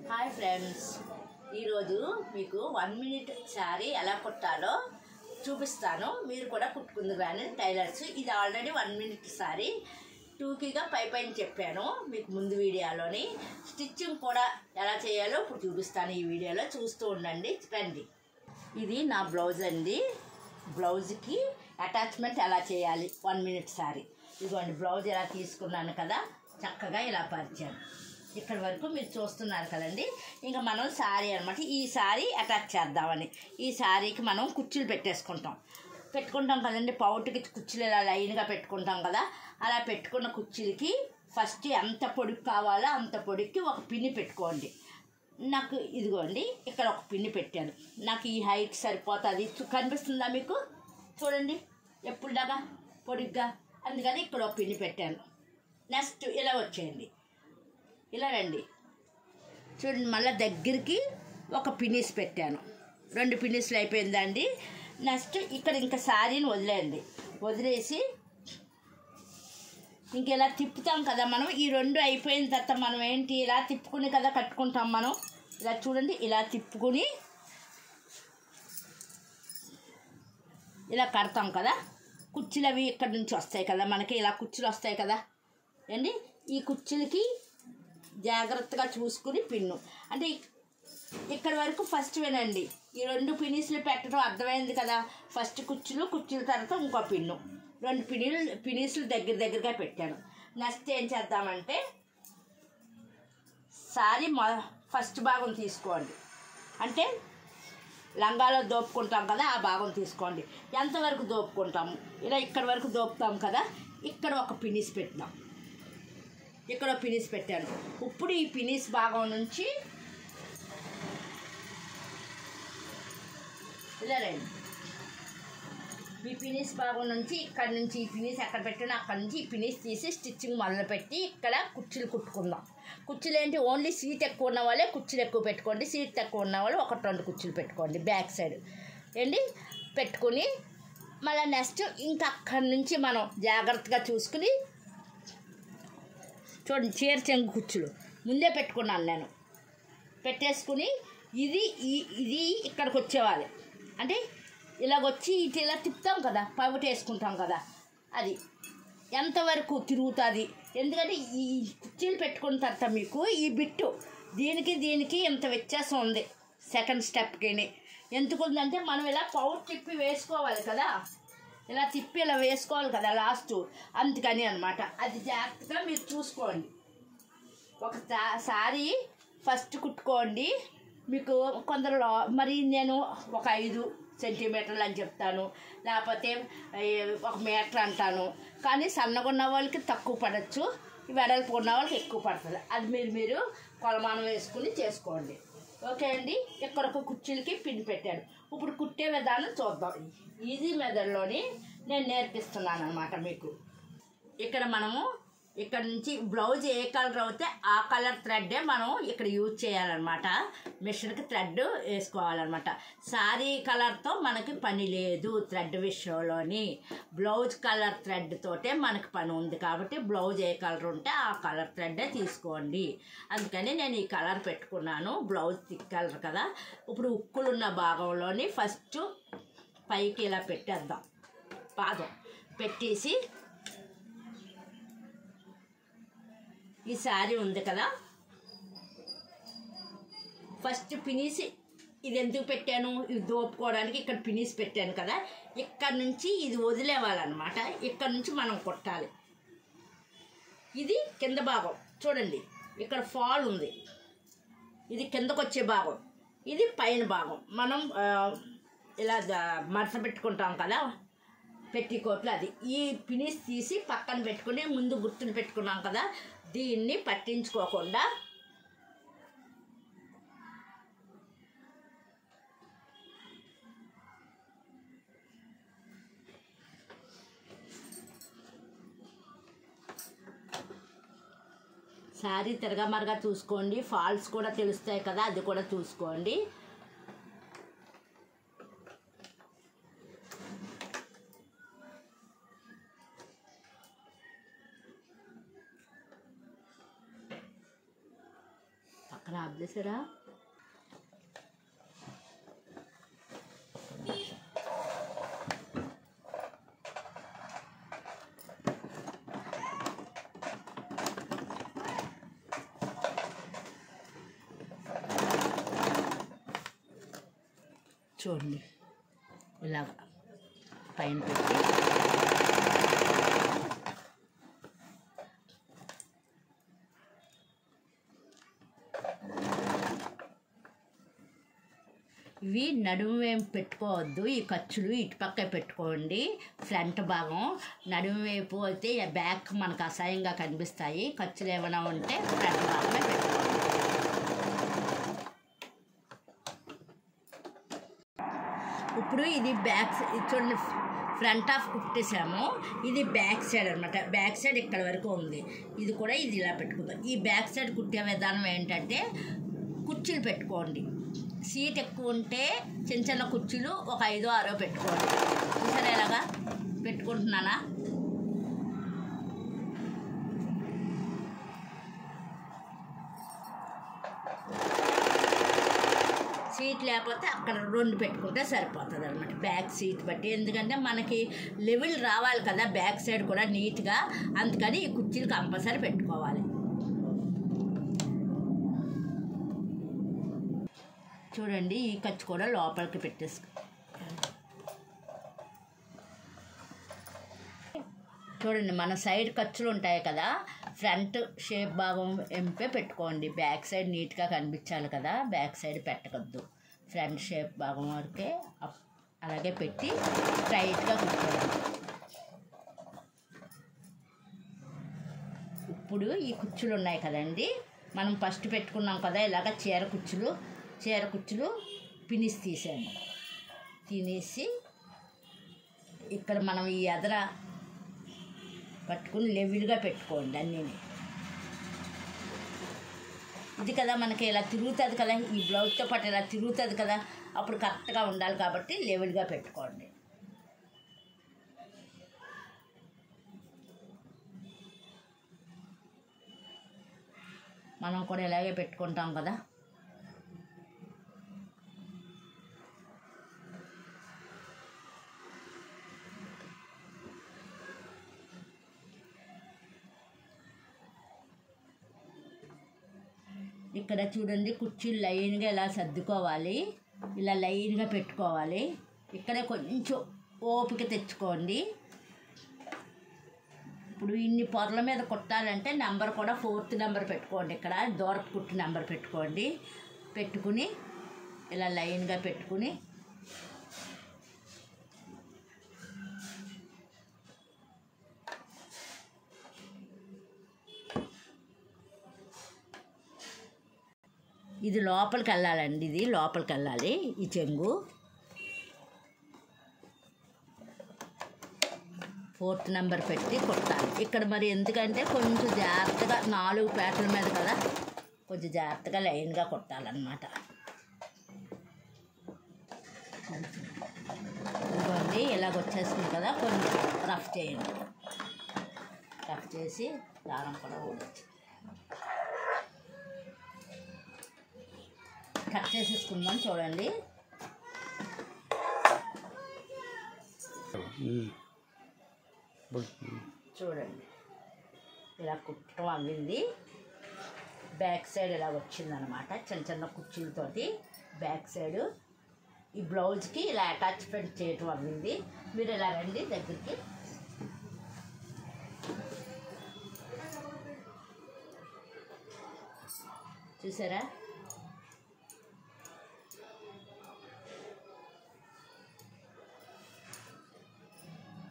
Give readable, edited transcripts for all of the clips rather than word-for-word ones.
Hi friends, ఈరోజు మీకు 1 minute sari ఎలా కుట్టాలో చూపిస్తాను. మీరు కూడా కుట్టుకుంది కానీ టైలర్స్. ఇది ఆల్రెడీ 1 మినిట్ శారీ టూకీగా పైన చెప్పాను మీకు ముందు వీడియోలోని. స్టిచ్చింగ్ కూడా ఎలా చేయాలో ఇప్పుడు చూపిస్తాను. ఈ వీడియోలో చూస్తూ ఉండండి, రండి. ఇది నా బ్లౌజ్ అండి. బ్లౌజ్కి అటాచ్మెంట్ ఎలా చేయాలి 1 మినిట్ శారీ. ఇదిగోండి బ్లౌజ్ ఎలా తీసుకున్నాను కదా, చక్కగా ఇలా పరిచాను. ఇక్కడ వరకు మీరు చూస్తున్నారు కదండి. ఇంకా మనం శారీ అనమాట, ఈ శారీ అటాచ్ చేద్దామని. ఈ శారీకి మనం కుర్చీలు పెట్టుకుంటాం కదండి. పౌటుకి కుర్చీలు ఇలా లైన్గా పెట్టుకుంటాం కదా. అలా పెట్టుకున్న కుర్చీలకి ఫస్ట్ ఎంత పొడుగు కావాలో అంత పొడుగుకి ఒక పిన్ని పెట్టుకోండి. నాకు ఇదిగోండి ఇక్కడ ఒక పిన్ని పెట్టాను. నాకు ఈ హైట్ సరిపోతుంది. కనిపిస్తుందా మీకు? చూడండి ఎప్పుడులాగా పొడుగ్గా, అందుకని ఇక్కడ ఒక పిన్ని పెట్టాను. నెక్స్ట్ ఇలా వచ్చేయండి, ఇలా రండి. చూడండి మళ్ళీ దగ్గరికి ఒక పినీస్ పెట్టాను. 2 పినీస్లు అయిపోయిందండి. నెక్స్ట్ ఇక్కడ ఇంకా శారీని వదిలేసి ఇంక ఇలా తిప్పుతాం కదా మనం. ఈ 2 అయిపోయిన తర్వాత మనం ఏంటి ఇలా తిప్పుకుని కదా కట్టుకుంటాం మనం. ఇలా చూడండి, ఇలా తిప్పుకుని ఇలా కడతాం కదా. కుర్చీలు అవి ఇక్కడ నుంచి వస్తాయి కదా మనకి, ఇలా కుర్చీలు వస్తాయి కదా అండి. ఈ కుర్చీలకి జాగ్రత్తగా చూసుకుని పిన్ను అంటే ఇక్కడ వరకు ఫస్ట్ వినండి. ఈ 2 పినీస్లు పెట్టడం అర్థమైంది కదా. ఫస్ట్ కుర్చీల తర్వాత ఇంకో పిన్ను, 2 పినీస్లు దగ్గరగా పెట్టాను. నెక్స్ట్ ఏం చేద్దామంటే సారీ ఫస్ట్ భాగం తీసుకోండి. అంటే లంగాలో దోపుకుంటాం కదా, ఆ భాగం తీసుకోండి. ఎంతవరకు దోపుకుంటాము? ఇలా ఇక్కడ వరకు దోపుతాం కదా. ఇక్కడ ఒక పినీస్ పెట్టాం, ఇక్కడ పినీస్ పెట్టాను. ఇప్పుడు ఈ పినీస్ భాగం నుంచి ఇలా రండి. ఈ పినీస్ భాగం నుంచి ఇక్కడ నుంచి ఈ పినీస్ ఎక్కడ పెట్టానో అక్కడ నుంచి ఈ పినీస్ తీసి స్టిచ్చింగ్ మొదలుపెట్టి ఇక్కడ కుర్చీలు కుట్టుకుందాం. కుర్చీలు ఏంటి, ఓన్లీ సీట్ ఎక్కువ ఉన్న వాళ్ళే కుర్చీలు ఎక్కువ పెట్టుకోండి. సీట్ తక్కువ ఉన్న వాళ్ళు 1-2 కుర్చీలు పెట్టుకోండి బ్యాక్ సైడ్ ఏంటి పెట్టుకుని. మళ్ళీ నెక్స్ట్ ఇంకా అక్కడి నుంచి మనం జాగ్రత్తగా చూసుకుని చూడండి, చీర చెంగు కుర్చీలు ముందే పెట్టుకున్నాను నేను. పెట్టేసుకుని ఇది ఇక్కడికి వచ్చేవాలి. అంటే ఇలాగొచ్చి ఇటు ఇలా తిప్పుతాం కదా, పవిట వేసుకుంటాం కదా, అది ఎంతవరకు తిరుగుతుంది. ఎందుకంటే ఈ కుర్చీలు పెట్టుకున్న తర్వాత మీకు ఈ బిట్టు దీనికి ఇంత వ్యత్యాసం ఉంది. సెకండ్ స్టెప్కి ఎందుకు ఉందంటే మనం ఇలా పౌట్ తిప్పి వేసుకోవాలి కదా, ఇలా తిప్పి ఇలా వేసుకోవాలి కదా లాస్ట్. అందుకని అనమాట. అది జాగ్రత్తగా మీరు చూసుకోండి. ఒక సారీ ఫస్ట్ కుట్టుకోండి. మీకు కొందరు మరి నేను ఒక 5 సెంటీమీటర్లు అని చెప్తాను, లేకపోతే 1 మీటర్ అంటాను. కానీ సన్నగా ఉన్న వాళ్ళకి తక్కువ పడవచ్చు, వెడల్పు ఉన్న వాళ్ళకి ఎక్కువ పడుతుంది. అది మీరు కొలమానం వేసుకుని చేసుకోండి. ఓకే అండి. ఇక్కడ ఒక కుర్చీలకి పిన్ పెట్టాను. ఇప్పుడు కుట్టే విధానం చూద్దాం. ఈజీ మెథడ్లోని నేను నేర్పిస్తున్నాను అనమాట మీకు. ఇక్కడ మనము ఇక్కడ నుంచి బ్లౌజ్ ఏ కలర్ అవుతే ఆ కలర్ థ్రెడ్డే మనం ఇక్కడ యూజ్ చేయాలన్నమాట. మిషన్కి థ్రెడ్ వేసుకోవాలన్నమాట. శారీ కలర్తో మనకి పని లేదు థ్రెడ్ విషయంలోని. బ్లౌజ్ కలర్ థ్రెడ్ తోటే మనకి పని ఉంది కాబట్టి బ్లౌజ్ ఏ కలర్ ఉంటే ఆ కలర్ థ్రెడ్డే తీసుకోండి. అందుకని నేను ఈ కలర్ పెట్టుకున్నాను. బ్లౌజ్ థిక్ కలర్ కదా. ఇప్పుడు ఉక్కులున్న భాగంలోని ఫస్ట్ పైకి ఇలా పెట్టేద్దాం. పాదం పెట్టేసి ఈ శారీ ఉంది కదా, ఫస్ట్ పినీస్ ఇది ఎందుకు పెట్టాను, ఇది దోపుకోవడానికి ఇక్కడ పినీస్ పెట్టాను కదా. ఇక్కడ నుంచి ఇది వదిలేవాలన్నమాట. ఇక్కడ నుంచి మనం కొట్టాలి. ఇది కింద భాగం చూడండి, ఇక్కడ ఫాల్ ఉంది. ఇది కిందకు వచ్చే భాగం, ఇది పైన భాగం. మనం ఇలా మడత పెట్టుకుంటాం కదా పెట్టికోట్లు, అది. ఈ పినీస్ తీసి పక్కన పెట్టుకుని ముందు గుర్తులు పెట్టుకున్నాం కదా, దీన్ని పట్టించుకోకుండా శారీ తిరగమరగా చూసుకోండి. ఫాల్స్ కూడా తెలుస్తాయి కదా, అది కూడా చూసుకోండి. పక్కన ఆఫ్ చేసారా? చూడండి ఇలాగ పైన పెట్టి ఇవి నడుము ఏం పెట్టుకోవద్దు, ఈ ఖర్చులు ఇటుపక్క పెట్టుకోండి. ఫ్రంట్ భాగం నడుము వైపు అయితే బ్యాక్ మనకు అసహ్యంగా కనిపిస్తాయి. ఖర్చులు ఏమైనా ఉంటే ఫ్రంట్ భాగమే పెట్టుకోండి. ఇప్పుడు ఇది బ్యాక్ చూడండి, ఫ్రంట్ హాఫ్ కుట్టేసాము. ఇది బ్యాక్ సైడ్ అనమాట. బ్యాక్ సైడ్ ఇక్కడ వరకు ఉంది. ఇది కూడా ఇది ఇలా పెట్టుకుందాం. ఈ బ్యాక్ సైడ్ కుట్టే విధానం ఏంటంటే కుర్చీలు పెట్టుకోండి. సీట్ ఎక్కువ ఉంటే చిన్న చిన్న కుర్చీలు ఒక 5 6 పెట్టుకోండి. చూసారా ఎలాగా పెట్టుకుంటున్నానా? సీట్ లేకపోతే అక్కడ 2 పెట్టుకుంటే సరిపోతుంది అనమాట, బ్యాక్ సీట్ బట్టి. ఎందుకంటే మనకి లెవెల్ రావాలి కదా బ్యాక్ సైడ్ కూడా నీట్గా, అందుకని ఈ కుర్చీలు కంపల్సరీ పెట్టుకోవాలి. చూడండి ఈ ఖర్చు కూడా లోపలికి పెట్టేసుకో. చూడండి మన సైడ్ ఖర్చులు ఉంటాయి కదా, ఫ్రంట్ షేప్ భాగం ఎంపే పెట్టుకోండి. బ్యాక్ సైడ్ నీట్గా కనిపించాలి కదా, బ్యాక్ సైడ్ పెట్టకద్దు. ఫ్రంట్ షేప్ భాగం వరకే అలాగే పెట్టి టైట్గా కుట్టుకోండి. ఇప్పుడు ఈ కుర్చీలు ఉన్నాయి కదండి, మనం ఫస్ట్ పెట్టుకున్నాం కదా ఇలాగ చీర కుర్చీలు పినిసి తీసాము. తినేసి ఇక్కడ మనం ఈ ఎదర పట్టుకుని లెవెల్గా పెట్టుకోండి అన్నీ. ఇది కదా మనకి ఇలా తిరుగుతుంది కదా, ఈ బ్లౌజ్తో పాటు ఇలా తిరుగుతుంది కదా, అప్పుడు కరెక్ట్గా ఉండాలి కాబట్టి లెవెల్గా పెట్టుకోండి. మనం కూడా ఇలాగే పెట్టుకుంటాం కదా. ఇక్కడ చూడండి కుర్చీలు లైన్గా ఇలా సర్దుకోవాలి, ఇలా లైన్గా పెట్టుకోవాలి. ఇక్కడ కొంచెం ఓపిక తెచ్చుకోండి. ఇప్పుడు ఇన్ని పొరల మీద కుట్టాలంటే నెంబర్ కూడా 4th నెంబర్ పెట్టుకోండి. ఇక్కడ దూరపు కుట్టు నెంబర్ పెట్టుకోండి. పెట్టుకుని ఇలా లైన్గా పెట్టుకుని ఇది లోపలికి వెళ్ళాలండి, ఇది లోపలికి వెళ్ళాలి. ఈ చెంగు 4th నెంబర్ పెట్టి కుట్టాలి. ఇక్కడ మరి ఎందుకంటే కొంచెం జాగ్రత్తగా 4 పేటల మీద కదా, కొంచెం జాగ్రత్తగా లైన్గా కుట్టాలన్నమాట. ఇదిగోండి ఇలాగ వచ్చేస్తుంది కదా, కొంచెం రఫ్ చేయండి. రఫ్ చేసి దారం కూడా ఊడొచ్చు. కట్ చేసేసుకుందాం. చూడండి చూడండి ఇలా కుట్టడం అవ్వింది. బ్యాక్ సైడ్ ఇలా వచ్చిందనమాట, చిన్న చిన్న కుర్చీలతోటి బ్యాక్ సైడ్ ఈ బ్లౌజ్కి ఇలా అటాచ్మెంట్ చేయటం అవ్వింది. మీరు ఇలా రండి దగ్గరికి. చూసారా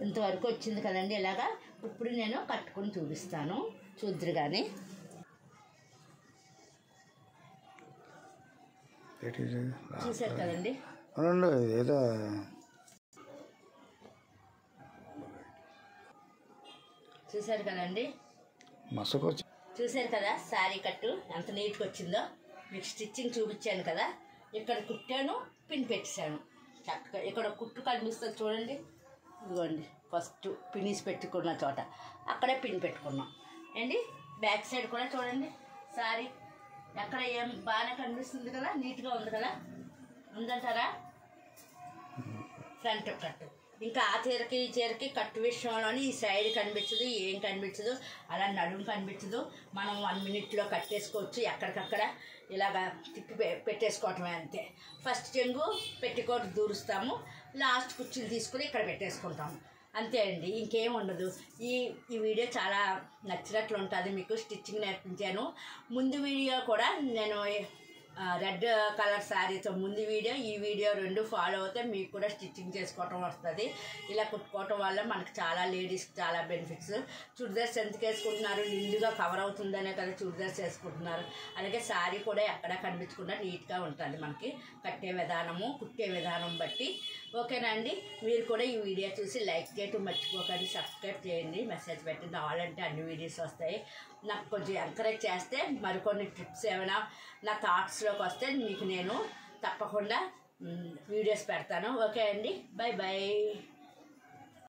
ఇంతవరకు వచ్చింది కదండి ఇలాగా. ఇప్పుడు నేను కట్టుకుని చూపిస్తాను, చూద్దరు కానీ. చూసారు కదండి, చూసారు కదండి, చూసారు కదా శారీ కట్టు ఎంత నీట్గా వచ్చిందో. మీకు స్టిచ్చింగ్ చూపించాను కదా, ఇక్కడ కుట్టాను, పిన్ పెట్టాను చక్కగా. ఇక్కడ కుట్టు కనిపిస్తుంది చూడండి, ఇదిగోండి ఫస్ట్ పినిస్ పెట్టుకున్న చోట అక్కడే పిన్ పెట్టుకున్నాం అండి. బ్యాక్ సైడ్ కూడా చూడండి, సారీ ఎక్కడ ఏం బాగానే కనిపిస్తుంది కదా, నీట్గా ఉంది కదా, ఉందంటారా? ఫ్రంట్ కట్టు. ఇంకా ఆ చీరకి ఈ చీరకి కట్టు విషయంలోని ఈ సైడ్ కనిపించదు, ఏం కనిపించదు, అలా నడుము కనిపించదు. మనం 1 minute కట్టేసుకోవచ్చు. ఎక్కడికక్కడ ఇలాగా తిప్పి పెట్టేసుకోవటమే అంతే. ఫస్ట్ చెంగు పెట్టికోట్ దూరుస్తాము, లాస్ట్ కుర్చీలు తీసుకుని ఇక్కడ పెట్టేసుకుంటాము, అంతే అండి. ఇంకేం ఉండదు. ఈ వీడియో చాలా నచ్చినట్లు ఉంటుంది. మీకు స్టిచ్చింగ్ నేర్పించాను. ముందు వీడియో కూడా నేను రెడ్ కలర్ శారీతో ముందు వీడియో, ఈ వీడియో 2 ఫాలో అవుతే మీకు కూడా స్టిచ్చింగ్ చేసుకోవటం వస్తుంది. ఇలా కుట్టుకోవటం వల్ల మనకు చాలా లేడీస్కి చాలా బెనిఫిట్స్. చుడిదార్స్ ఎందుకు వేసుకుంటున్నారు? నిండుగా కవర్ అవుతుందనే కదా చుడిదార్స్ వేసుకుంటున్నారు. అలాగే శారీ కూడా ఎక్కడా కనిపించకుండా నీట్గా ఉంటుంది మనకి కట్టే విధానము, కుట్టే విధానం బట్టి. ఓకేనా అండి? మీరు కూడా ఈ వీడియో చూసి లైక్ చేయటం మర్చిపోకండి, సబ్స్క్రైబ్ చేయండి. మెసేజ్ పెట్టి కావాలంటే అన్ని వీడియోస్ వస్తాయి. నాకు కొంచెం ఎంకరేజ్ చేస్తే మరికొన్ని టిప్స్ ఏమైనా నా థాట్స్లోకి వస్తే మీకు నేను తప్పకుండా వీడియోస్ పెడతాను. ఓకే అండి, బాయ్ బాయ్.